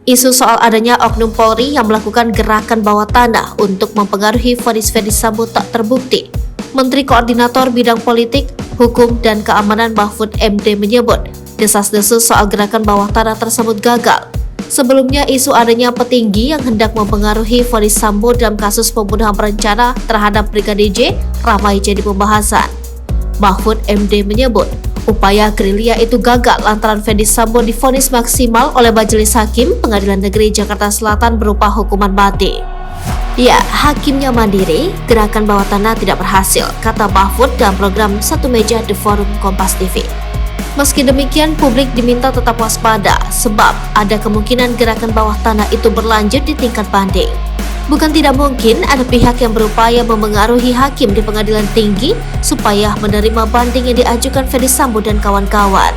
Isu soal adanya oknum Polri yang melakukan gerakan bawah tanah untuk mempengaruhi vonis Ferdy Sambo tak terbukti. Menteri Koordinator Bidang Politik, Hukum, dan Keamanan Mahfud MD menyebut, desas-desus soal gerakan bawah tanah tersebut gagal. Sebelumnya, isu adanya petinggi yang hendak mempengaruhi vonis Sambo dalam kasus pembunuhan berencana terhadap Brigadir J ramai jadi pembahasan. Mahfud MD menyebut, upaya gerilya itu gagal lantaran Ferdy Sambo divonis maksimal oleh Majelis Hakim Pengadilan Negeri Jakarta Selatan berupa hukuman mati. Ya, hakimnya mandiri, gerakan bawah tanah tidak berhasil, kata Mahfud dalam program Satu Meja The Forum Kompas TV. Meski demikian, publik diminta tetap waspada sebab ada kemungkinan gerakan bawah tanah itu berlanjut di tingkat banding. Bukan tidak mungkin ada pihak yang berupaya memengaruhi hakim di pengadilan tinggi supaya menerima banding yang diajukan Ferdy Sambo dan kawan-kawan.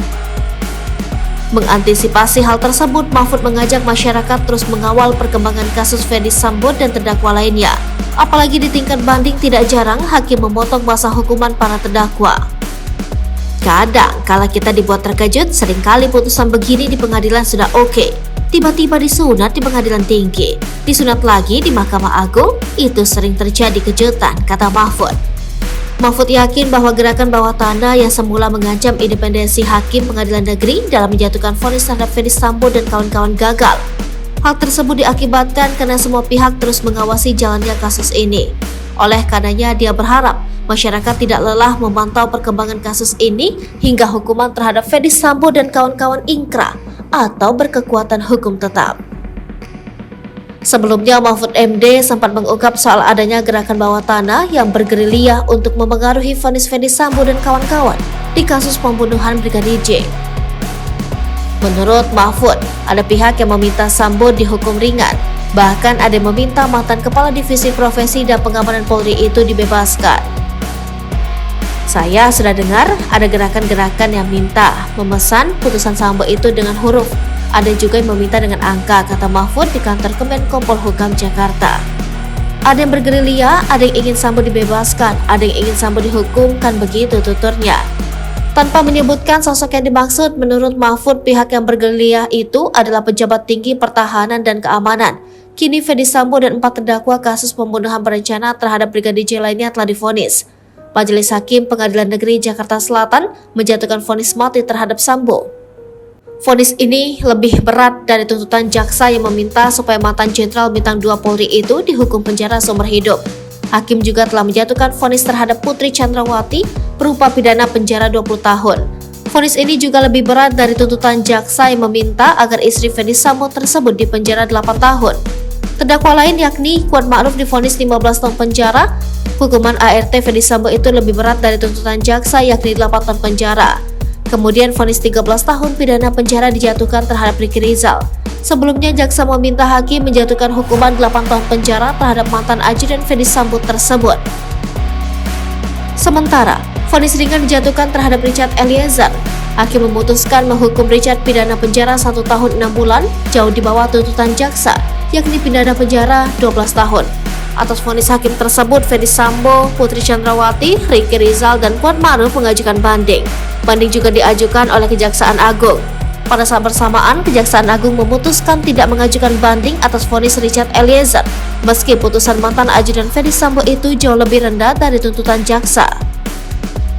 Mengantisipasi hal tersebut, Mahfud mengajak masyarakat terus mengawal perkembangan kasus Ferdy Sambo dan terdakwa lainnya. Apalagi di tingkat banding tidak jarang hakim memotong masa hukuman para terdakwa. Kadang kala kita dibuat terkejut, seringkali putusan begini di pengadilan sudah oke. Tiba-tiba disunat di pengadilan tinggi, disunat lagi di Mahkamah Agung, itu sering terjadi kejutan, kata Mahfud. Mahfud yakin bahwa gerakan bawah tanah yang semula mengancam independensi hakim pengadilan negeri dalam menjatuhkan vonis terhadap Ferdy Sambo dan kawan-kawan gagal. Hal tersebut diakibatkan karena semua pihak terus mengawasi jalannya kasus ini. Oleh karenanya dia berharap masyarakat tidak lelah memantau perkembangan kasus ini hingga hukuman terhadap Ferdy Sambo dan kawan-kawan ingkrah atau berkekuatan hukum tetap. Sebelumnya, Mahfud MD sempat mengungkap soal adanya gerakan bawah tanah yang bergerilya untuk mempengaruhi vonis Ferdy Sambo dan kawan-kawan di kasus pembunuhan Brigadir J. Menurut Mahfud, ada pihak yang meminta Sambo dihukum ringan. Bahkan ada yang meminta mantan Kepala Divisi Profesi dan Pengamanan Polri itu dibebaskan. Saya sudah dengar ada gerakan-gerakan yang minta memesan putusan Sambo itu dengan huruf. Ada juga yang meminta dengan angka, kata Mahfud di kantor Kemenko Polhukam Jakarta. Ada yang bergerilya, ada yang ingin Sambo dibebaskan, ada yang ingin Sambo dihukum, kan begitu tuturnya. Tanpa menyebutkan sosok yang dimaksud, menurut Mahfud pihak yang bergerilya itu adalah pejabat tinggi pertahanan dan keamanan. Kini Ferdy Sambo dan 4 terdakwa kasus pembunuhan berencana terhadap Brigadir J lainnya telah divonis. Majelis Hakim Pengadilan Negeri Jakarta Selatan menjatuhkan vonis mati terhadap Sambo. Vonis ini lebih berat dari tuntutan jaksa yang meminta supaya mantan Jenderal Bintang 2 Polri itu dihukum penjara seumur hidup. Hakim juga telah menjatuhkan vonis terhadap Putri Chandrawati berupa pidana penjara 20 tahun. Vonis ini juga lebih berat dari tuntutan jaksa yang meminta agar istri Ferdy Sambo tersebut dipenjara 8 tahun. Terdakwa lain yakni Kuat Ma'ruf divonis 15 tahun penjara. Hukuman ART Ferdy Sambo itu lebih berat dari tuntutan jaksa yakni 8 tahun penjara. Kemudian vonis 13 tahun pidana penjara dijatuhkan terhadap Ricky Rizal. Sebelumnya jaksa meminta hakim menjatuhkan hukuman 8 tahun penjara terhadap mantan ajudan Ferdy Sambo tersebut. Sementara, vonis ringan dijatuhkan terhadap Richard Eliezer. Hakim memutuskan menghukum Richard pidana penjara 1 tahun 6 bulan, jauh di bawah tuntutan jaksa, yakni pidana penjara 12 tahun. Atas vonis hakim tersebut, Ferdy Sambo, Putri Chandrawati, Ricky Rizal, dan Kuat Ma'ruf mengajukan banding. Banding juga diajukan oleh Kejaksaan Agung. Pada saat bersamaan, Kejaksaan Agung memutuskan tidak mengajukan banding atas vonis Richard Eliezer, meski putusan mantan ajudan Ferdy Sambo itu jauh lebih rendah dari tuntutan jaksa.